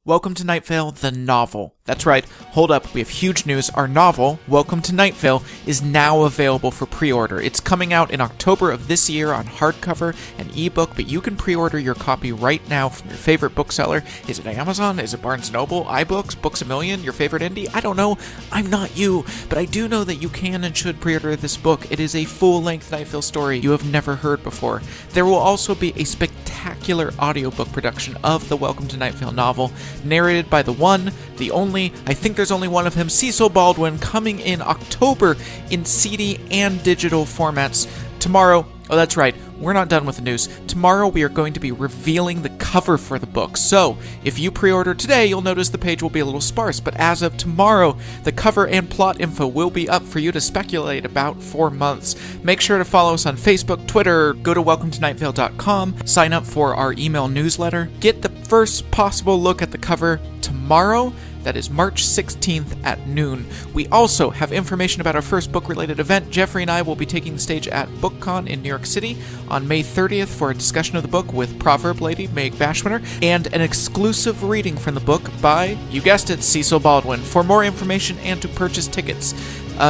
Welcome to Найт-Вейл, the novel. That's right, hold up, we have huge news. Our novel, Welcome to Найт-Вейл, is now available for pre-order. It's coming out in October of this year on hardcover and ebook, but you can pre-order your copy right now from your favorite bookseller. Is it Amazon? Is it Barnes & Noble? iBooks? Books A Million? Your favorite indie? I don't know. I'm not you, but I do know that you can and should pre-order this book. It is a full-length Найт-Вейл story you have never heard before. There will also be a spectacular audiobook production of the Welcome to Найт-Вейл novel, narrated by the one, the only, I think there's only one of him, Cecil Baldwin, coming in October in CD and digital formats. Tomorrow, oh that's right, we're not done with the news. Tomorrow we are going to be revealing the cover for the book. So, if you pre-order today, you'll notice the page will be a little sparse, but as of tomorrow, the cover and plot info will be up for you to speculate about for months. Make sure to follow us on Facebook, Twitter, go to welcometonightvale.com, sign up for our email newsletter, get the first possible look at the cover tomorrow. That is March 16th at noon. We also have information about our first book-related event. Jeffrey and I will be taking the stage at BookCon in New York City on May 30th for a discussion of the book with Proverb Lady Meg Bashwiner and an exclusive reading from the book by, you guessed it, Cecil Baldwin. For more information and to purchase tickets,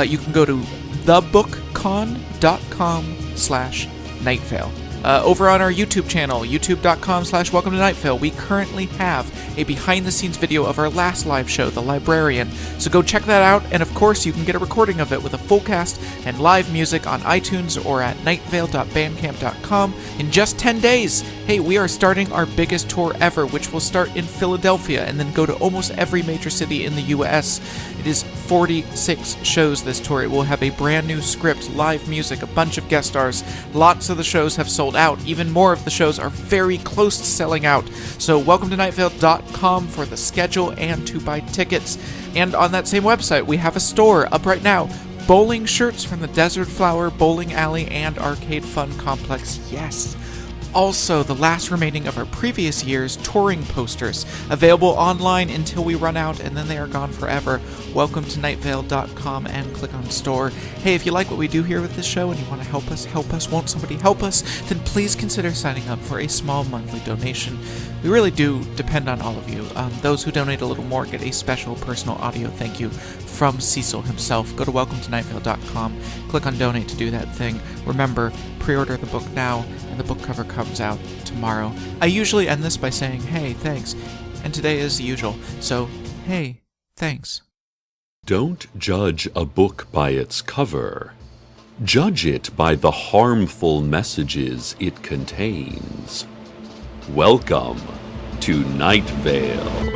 you can go to thebookcon.com/Найт-Вейл. Over on our YouTube channel, youtube.com/Welcome to Найт-Вейл, we currently have a behind-the-scenes video of our last live show, The Librarian. So go check that out, and of course you can get a recording of it with a full cast and live music on iTunes or at nightvale.bandcamp.com in just 10 days. Hey, we are starting our biggest tour ever, which will start in Philadelphia and then go to almost every major city in the US. It is 46 shows this tour. It will have a brand new script, live music, a bunch of guest stars. Lots of the shows have sold out. Even more of the shows are very close to selling out. So welcome to nightvale.com for the schedule and to buy tickets. And on that same website, we have a store up right now. Bowling shirts from the Desert Flower Bowling Alley and Arcade Fun Complex. Yes. Also, the last remaining of our previous year's touring posters, available online until we run out, and then they are gone forever. Welcome to nightvale.com and click on store. Hey, if you like what we do here with this show and you want to help us, won't somebody help us, then please consider signing up for a small monthly donation. We really do depend on all of you. Those who donate a little more get a special personal audio thank you from Cecil himself. Go to welcometonightvale.com, click on donate to do that thing. Remember, pre-order the book now, and the book cover comes out tomorrow. I usually end this by saying, hey, thanks, and today is the usual, so, hey, thanks. Don't judge a book by its cover. Judge it by the harmful messages it contains. Welcome to Найт-Вейл.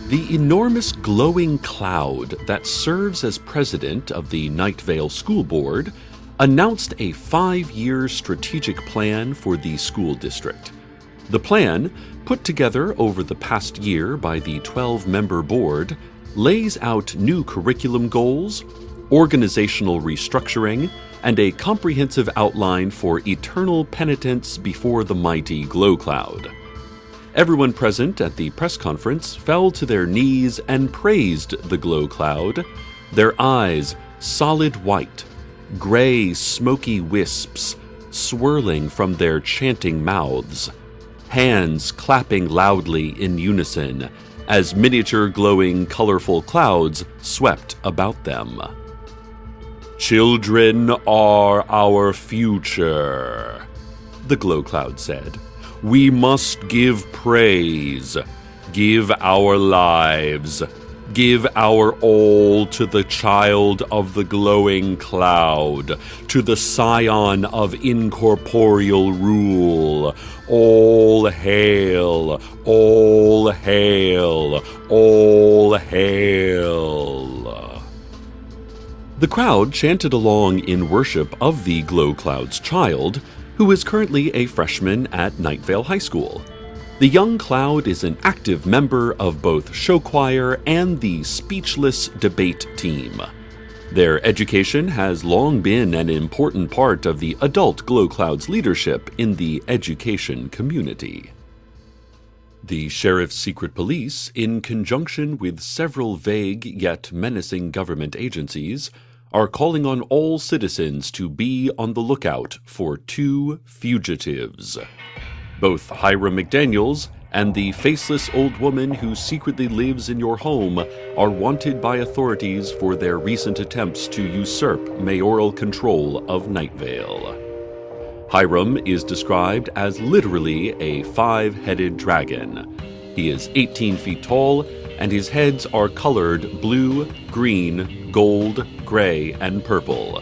The enormous glowing cloud that serves as president of the Найт-Вейл School Board announced a 5-year strategic plan for the school district. The plan, put together over the past year by the 12-member board, lays out new curriculum goals, organizational restructuring, and a comprehensive outline for eternal penitence before the mighty glow cloud. Everyone present at the press conference fell to their knees and praised the glow cloud, their eyes solid white, gray smoky wisps swirling from their chanting mouths, hands clapping loudly in unison as miniature glowing colorful clouds swept about them. "Children are our future," the glow cloud said. "We must give praise, give our lives, give our all to the child of the glowing cloud, to the scion of incorporeal rule. All hail, all hail, all hail." The crowd chanted along in worship of the glow cloud's child, who is currently a freshman at Найт-Вейл High School. The young cloud is an active member of both show choir and the speechless debate team. Their education has long been an important part of the adult Glow Cloud's leadership in the education community. The Sheriff's Secret Police, in conjunction with several vague yet menacing government agencies, are calling on all citizens to be on the lookout for two fugitives. Both Hiram McDaniels and the faceless old woman who secretly lives in your home are wanted by authorities for their recent attempts to usurp mayoral control of Найт-Вейл. Hiram is described as literally a 5-headed dragon. He is 18 feet tall, and his heads are colored blue, green, gold, gray, and purple.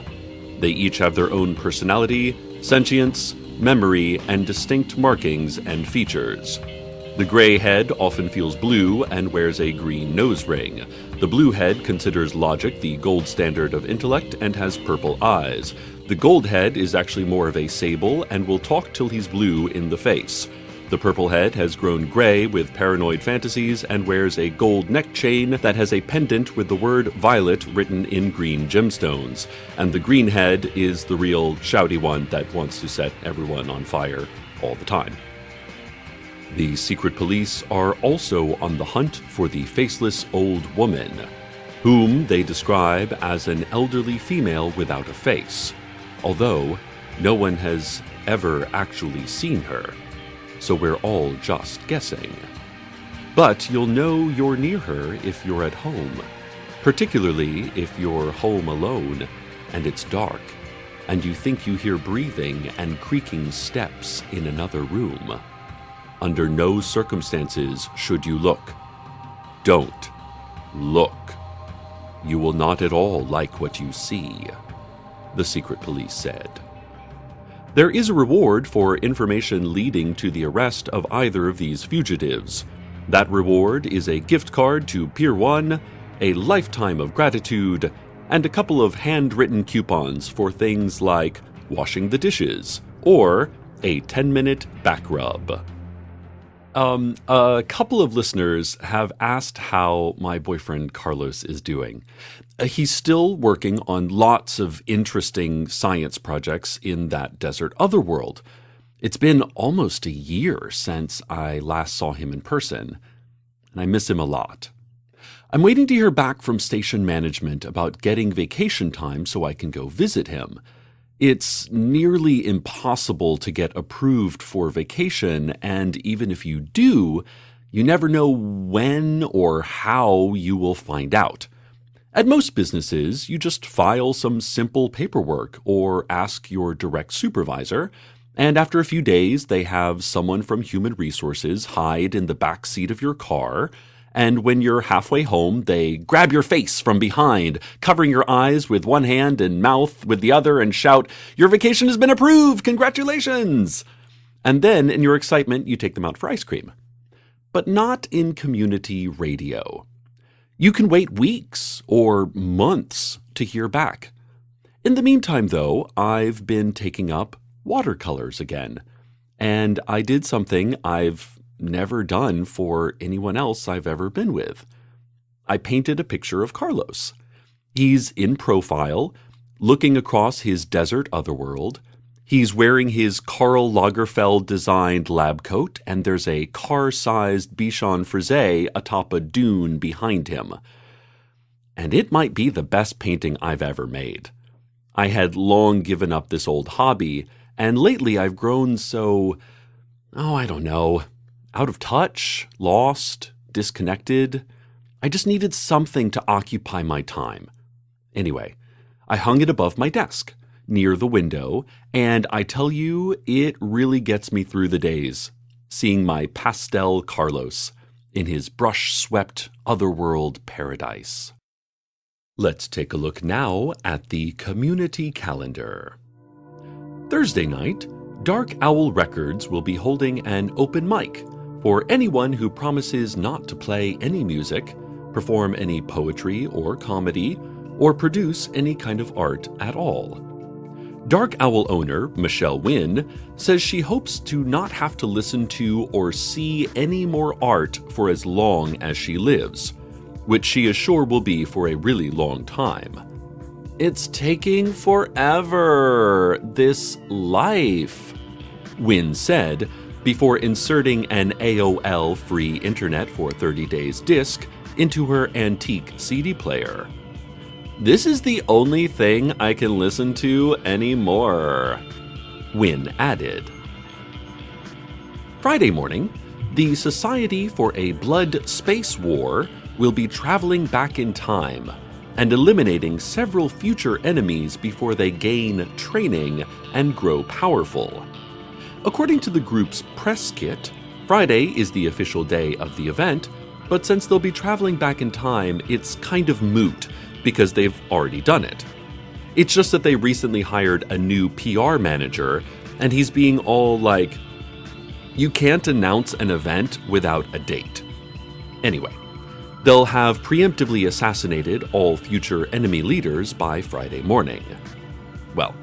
They each have their own personality, sentience, memory, and distinct markings and features. The gray head often feels blue and wears a green nose ring. The blue head considers logic the gold standard of intellect and has purple eyes. The gold head is actually more of a sable and will talk till he's blue in the face. The purple head has grown gray with paranoid fantasies and wears a gold neck chain that has a pendant with the word violet written in green gemstones. And the green head is the real shouty one that wants to set everyone on fire all the time. The secret police are also on the hunt for the faceless old woman, whom they describe as an elderly female without a face, although no one has ever actually seen her, so we're all just guessing. But you'll know you're near her if you're at home, particularly if you're home alone and it's dark, and you think you hear breathing and creaking steps in another room. Under no circumstances should you look. Don't look. You will not at all like what you see, the secret police said. There is a reward for information leading to the arrest of either of these fugitives. That reward is a gift card to Pier 1, a lifetime of gratitude, and a couple of handwritten coupons for things like washing the dishes or a 10-minute back rub. A couple of listeners have asked how my boyfriend Carlos is doing. He's still working on lots of interesting science projects in that desert otherworld. It's been almost a year since I last saw him in person, and I miss him a lot. I'm waiting to hear back from station management about getting vacation time so I can go visit him. It's nearly impossible to get approved for vacation, and even if you do, you never know when or how you will find out. At most businesses, you just file some simple paperwork or ask your direct supervisor, and after a few days, they have someone from Human Resources hide in the back seat of your car, and when you're halfway home, they grab your face from behind, covering your eyes with one hand and mouth with the other, and shout, "Your vacation has been approved! Congratulations!" And then, in your excitement, you take them out for ice cream. But not in community radio. You can wait weeks or months to hear back. In the meantime, though, I've been taking up watercolors again. And I did something I've never done for anyone else I've ever been with. I painted a picture of Carlos. He's in profile, looking across his desert otherworld. He's wearing his Karl Lagerfeld-designed lab coat, and there's a car-sized Bichon Frise atop a dune behind him. And it might be the best painting I've ever made. I had long given up this old hobby, and lately I've grown so, I don't know, out of touch, lost, disconnected. I just needed something to occupy my time. Anyway, I hung it above my desk, near the window, and I tell you, it really gets me through the days, seeing my pastel Carlos in his brush-swept otherworld paradise. Let's take a look now at the community calendar. Thursday night, Dark Owl Records will be holding an open mic for anyone who promises not to play any music, perform any poetry or comedy, or produce any kind of art at all. Dark Owl owner Michelle Wynn says she hopes to not have to listen to or see any more art for as long as she lives, which she is sure will be for a really long time. It's taking forever, this life, Wynn said before inserting an AOL free internet for 30 days disc into her antique CD player. This is the only thing I can listen to anymore, Wynn added. Friday morning, the Society for a Blood Space War will be traveling back in time and eliminating several future enemies before they gain training and grow powerful. According to the group's press kit, Friday is the official day of the event, but since they'll be traveling back in time, it's kind of moot because they've already done it. It's just that they recently hired a new PR manager, and he's being all like, you can't announce an event without a date. Anyway, they'll have preemptively assassinated all future enemy leaders by Friday morning. Well,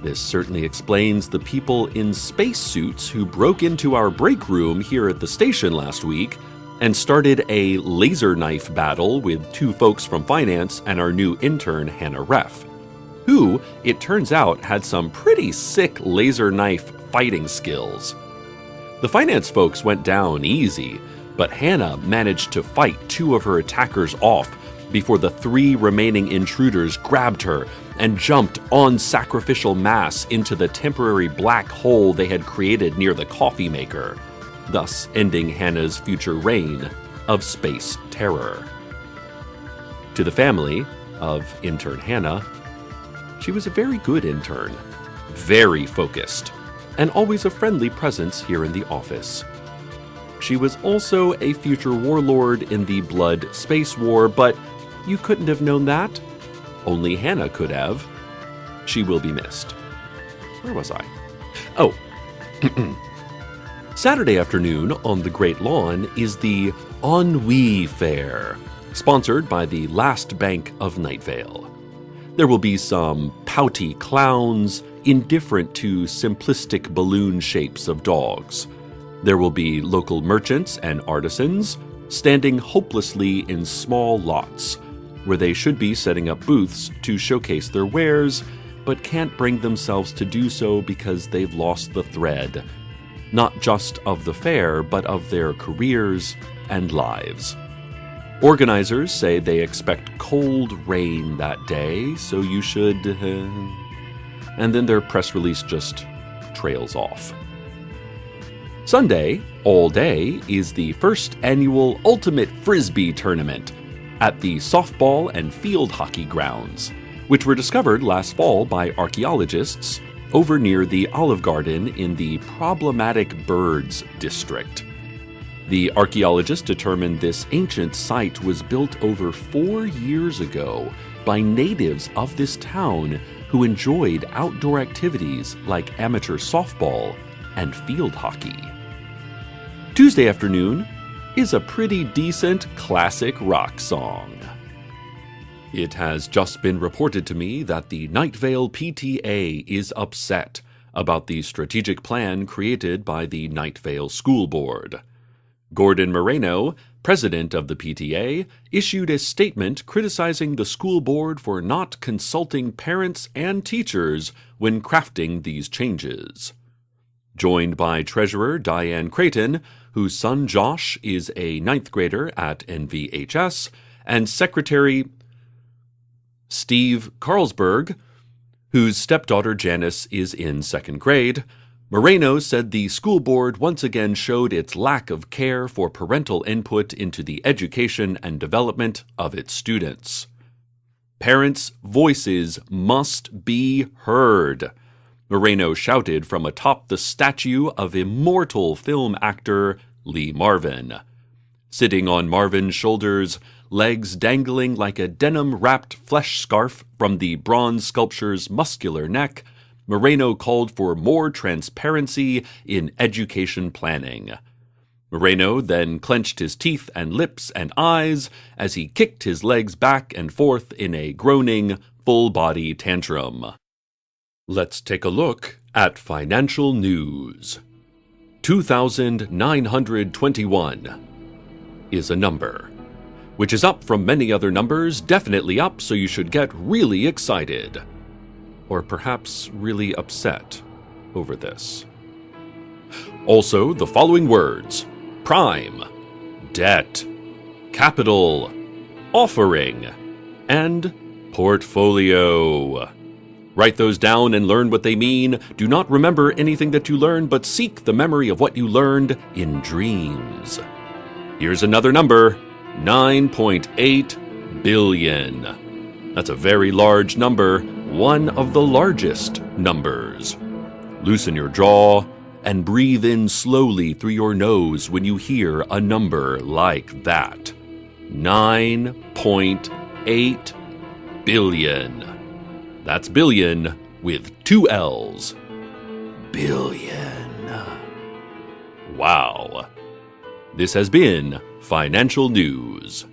this certainly explains the people in spacesuits who broke into our break room here at the station last week and started a laser knife battle with two folks from finance and our new intern, Hannah Ref, who, it turns out, had some pretty sick laser knife fighting skills. The finance folks went down easy, but Hannah managed to fight two of her attackers off before the three remaining intruders grabbed her and jumped en sacrificial mass into the temporary black hole they had created near the coffee maker, thus ending Hannah's future reign of space terror. To the family of intern Hannah, she was a very good intern, very focused, and always a friendly presence here in the office. She was also a future warlord in the Blood Space War, but you couldn't have known that. Only Hannah could have. She will be missed. Where was I? Oh. Saturday afternoon on the Great Lawn is the Ennui Fair, sponsored by the Last Bank of Найт-Вейл. There will be some pouty clowns, indifferent to simplistic balloon shapes of dogs. There will be local merchants and artisans standing hopelessly in small lots, where they should be setting up booths to showcase their wares, but can't bring themselves to do so because they've lost the thread, not just of the fair, but of their careers and lives. Organizers say they expect cold rain that day, so you should... and then their press release just trails off. Sunday, all day, is the first annual Ultimate Frisbee Tournament at the softball and field hockey grounds, which were discovered last fall by archaeologists over near the Olive Garden in the Problematic Birds District. The archaeologists determined this ancient site was built over 4 years ago by natives of this town who enjoyed outdoor activities like amateur softball and field hockey. Tuesday afternoon is a pretty decent classic rock song. It has just been reported to me that the Найт-Вейл PTA is upset about the strategic plan created by the Найт-Вейл School Board. Gordon Moreno, president of the PTA, issued a statement criticizing the school board for not consulting parents and teachers when crafting these changes. Joined by Treasurer Diane Creighton, whose son Josh is a 9th grader at NVHS, and Secretary Steve Carlsberg, whose stepdaughter Janice is in 2nd grade, Moreno said the school board once again showed its lack of care for parental input into the education and development of its students. Parents' voices must be heard, Moreno shouted from atop the statue of immortal film actor Lee Marvin. Sitting on Marvin's shoulders, legs dangling like a denim-wrapped flesh scarf from the bronze sculpture's muscular neck, Moreno called for more transparency in education planning. Moreno then clenched his teeth and lips and eyes as he kicked his legs back and forth in a groaning, full-body tantrum. Let's take a look at financial news. 2,921 is a number. which is up from many other numbers, definitely up, so you should get really excited. Or perhaps really upset over this. Also, the following words: prime, debt, capital, offering, and portfolio. Write those down and learn what they mean. Do not remember anything that you learned, but seek the memory of what you learned in dreams. Here's another number: 9.8 billion. That's a very large number, one of the largest numbers. Loosen your jaw and breathe in slowly through your nose when you hear a number like that. 9.8 billion. That's billion with 2 L's. Billion. Wow. This has been Financial News.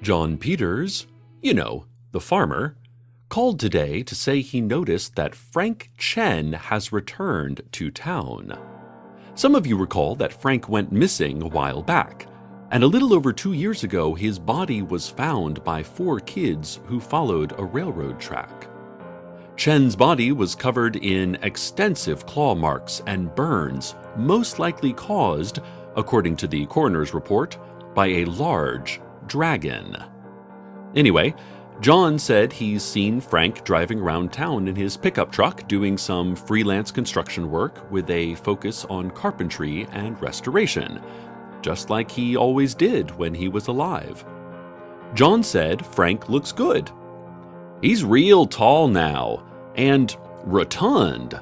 John Peters, the farmer, called today to say he noticed that Frank Chen has returned to town. Some of you recall that Frank went missing a while back, and a little over 2 years ago his body was found by 4 kids who followed a railroad track. Chen's body was covered in extensive claw marks and burns, most likely caused, according to the coroner's report, by a large dragon. Anyway, John said he's seen Frank driving around town in his pickup truck doing some freelance construction work with a focus on carpentry and restoration, just like he always did when he was alive. John said Frank looks good. He's real tall now, and rotund,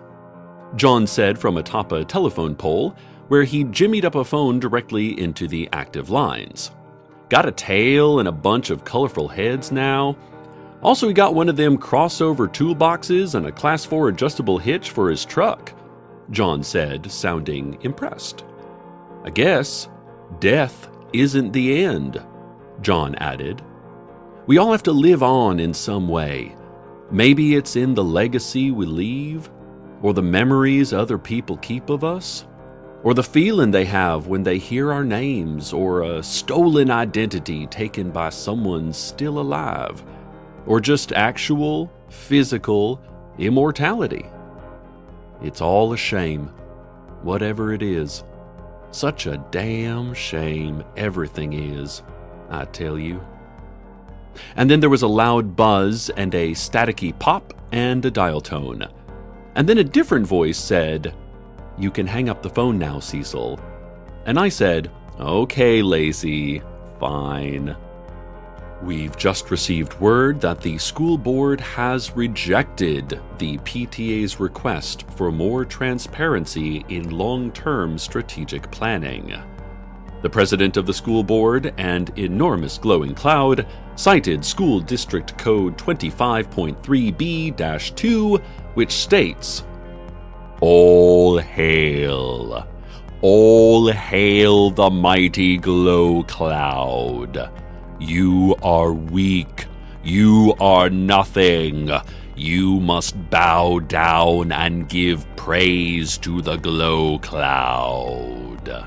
John said from atop a telephone pole where he jimmied up a phone directly into the active lines. Got a tail and a bunch of colorful heads now. Also, he got one of them crossover toolboxes and a Class 4 adjustable hitch for his truck, John said, sounding impressed. I guess death isn't the end, John added. We all have to live on in some way. Maybe it's in the legacy we leave, or the memories other people keep of us, or the feeling they have when they hear our names, or a stolen identity taken by someone still alive, or just actual, physical immortality. It's all a shame, whatever it is. Such a damn shame everything is, I tell you. And then there was a loud buzz and a staticky pop and a dial tone. And then a different voice said, "You can hang up the phone now, Cecil." And I said, "Okay, Lacey, fine." We've just received word that the school board has rejected the PTA's request for more transparency in long-term strategic planning. The president of the school board, an enormous glowing cloud, cited School District Code 25.3b-2, which states, All hail the mighty glow cloud. You are weak, you are nothing. You must bow down and give praise to the glow cloud.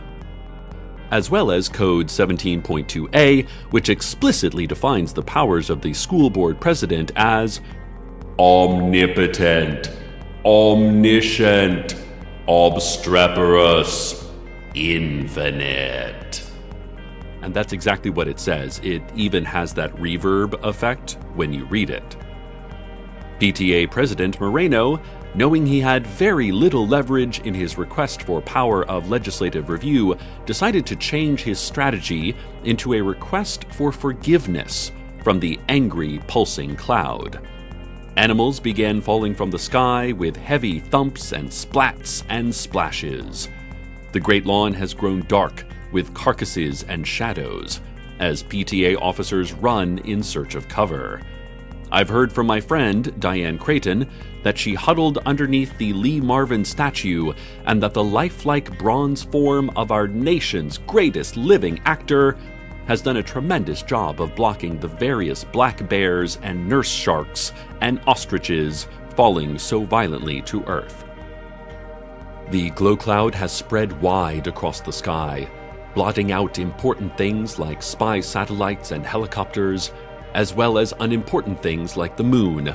As well as Code 17.2a, which explicitly defines the powers of the school board president as omnipotent, omniscient, obstreperous, infinite. And that's exactly what it says. It even has that reverb effect when you read it. PTA President Moreno, knowing he had very little leverage in his request for power of legislative review, decided to change his strategy into a request for forgiveness from the angry, pulsing cloud. Animals began falling from the sky with heavy thumps and splats and splashes. The Great Lawn has grown dark with carcasses and shadows as PTA officers run in search of cover. I've heard from my friend, Diane Creighton, that she huddled underneath the Lee Marvin statue and that the lifelike bronze form of our nation's greatest living actor has done a tremendous job of blocking the various black bears and nurse sharks and ostriches falling so violently to earth. The glow cloud has spread wide across the sky, blotting out important things like spy satellites and helicopters, as well as unimportant things like the moon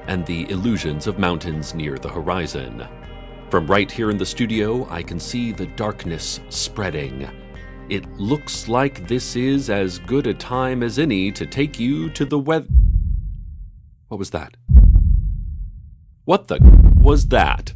and the illusions of mountains near the horizon. From right here in the studio, I can see the darkness spreading. It looks like this is as good a time as any to take you to the weather. What was that? What the was that?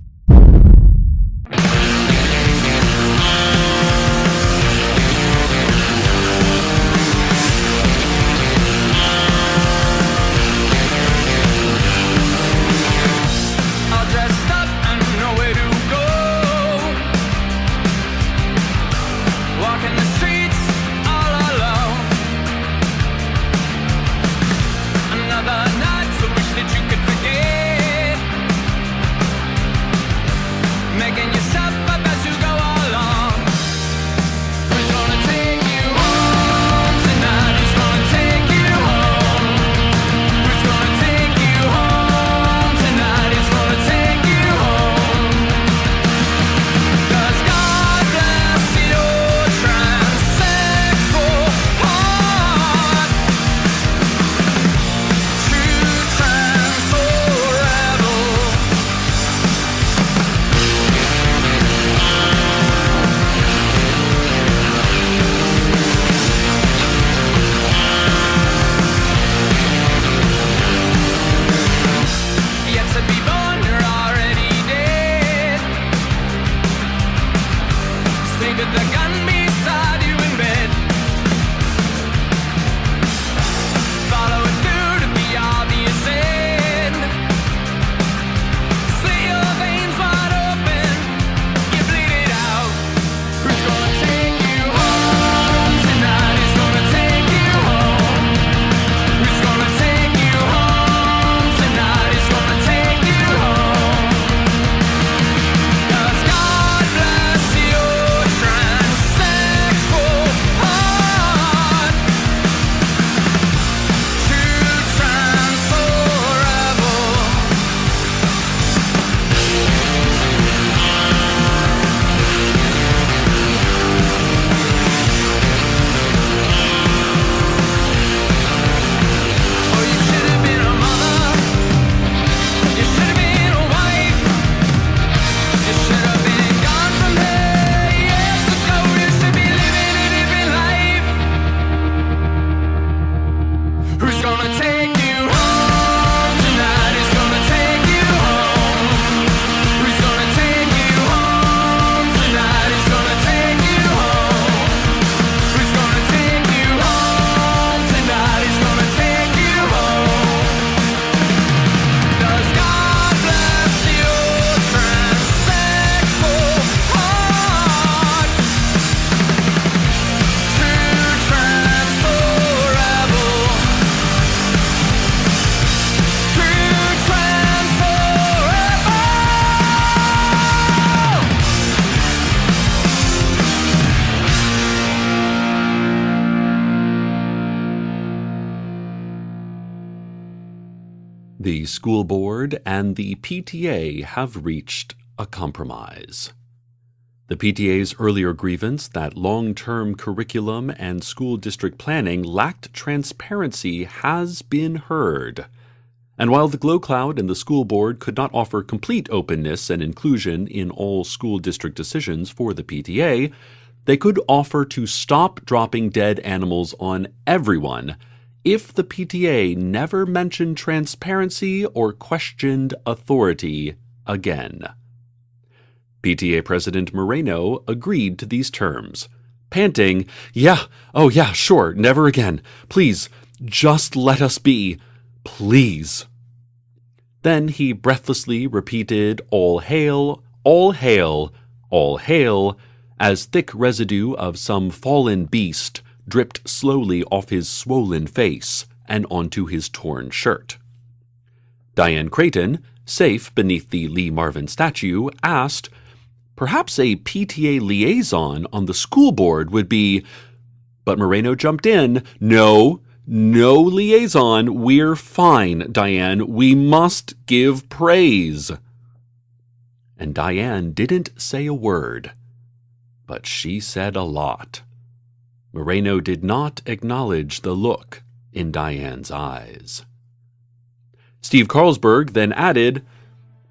The school board and the PTA have reached a compromise. The PTA's earlier grievance that long-term curriculum and school district planning lacked transparency has been heard. And while the Glow Cloud and the school board could not offer complete openness and inclusion in all school district decisions for the PTA, they could offer to stop dropping dead animals on everyone if the PTA never mentioned transparency or questioned authority again. PTA President Moreno agreed to these terms, panting, "Yeah, oh yeah, sure, never again. Please, just let us be. Please." Then he breathlessly repeated, "All hail, all hail, all hail," as thick residue of some fallen beast dripped slowly off his swollen face and onto his torn shirt. Diane Creighton, safe beneath the Lee Marvin statue, asked, "Perhaps a PTA liaison on the school board would be—" But Moreno jumped in, "No liaison. We're fine, Diane. We must give praise." And Diane didn't say a word, but she said a lot. Moreno did not acknowledge the look in Diane's eyes. Steve Carlsberg then added,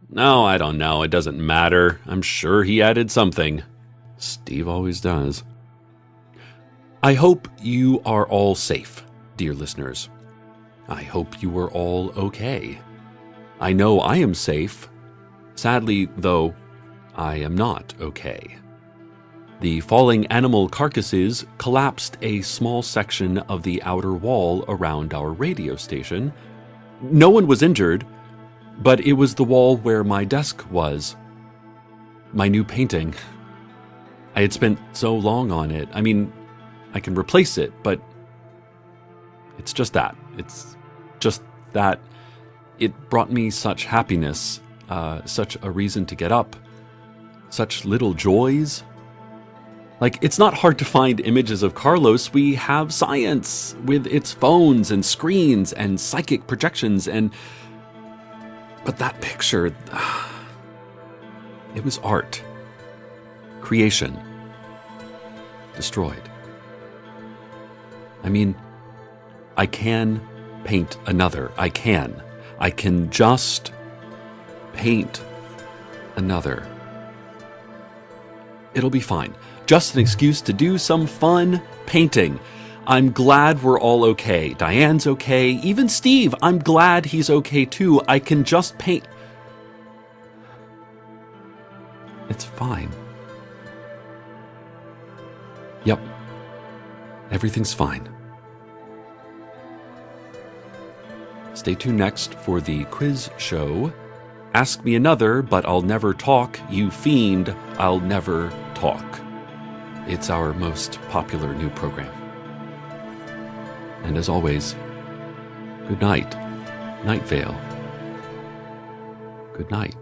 "No, I don't know. It doesn't matter. I'm sure he added something." Steve always does. I hope you are all safe, dear listeners. I hope you are all okay. I know I am safe. Sadly, though, I am not okay. The falling animal carcasses collapsed a small section of the outer wall around our radio station. No one was injured, but it was the wall where my desk was. My new painting. I had spent so long on it. I mean, I can replace it, but it's just that. It's just that it brought me such happiness, such a reason to get up, such little joys. Like, it's not hard to find images of Carlos. We have science with its phones and screens and psychic projections but that picture, it was art. Creation. Destroyed. I mean, I can paint another. I can just paint another. It'll be fine. Just an excuse to do some fun painting. I'm glad we're all okay. Diane's okay. Even Steve, I'm glad he's okay too. I can just paint. It's fine. Yep. Everything's fine. Stay tuned next for the quiz show. Ask me another, but I'll never talk. You fiend, I'll never talk. It's our most popular new program. And as always, good night, Найт-Вейл. Good night.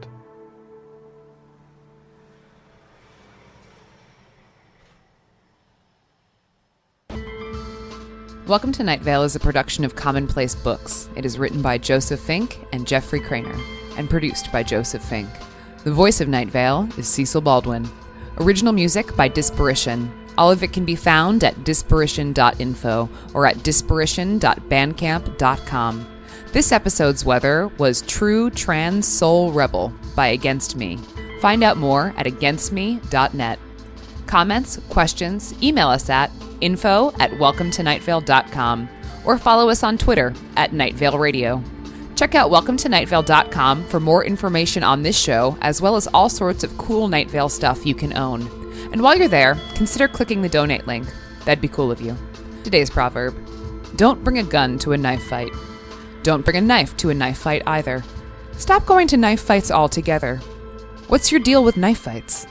Welcome to Найт-Вейл is a production of Commonplace Books. It is written by Joseph Fink and Jeffrey Craner, and produced by Joseph Fink. The voice of Найт-Вейл is Cecil Baldwin. Original music by Disparition. All of it can be found at disparition.info or at disparition.bandcamp.com. This episode's weather was True Trans Soul Rebel by Against Me. Find out more at againstme.net. Comments, questions, email us at info@welcometonightvale.com or follow us on Twitter at Найт-Вейл Radio. Check out welcometonightvale.com for more information on this show, as well as all sorts of cool Найт-Вейл stuff you can own. And while you're there, consider clicking the donate link. That'd be cool of you. Today's proverb: don't bring a gun to a knife fight. Don't bring a knife to a knife fight either. Stop going to knife fights altogether. What's your deal with knife fights?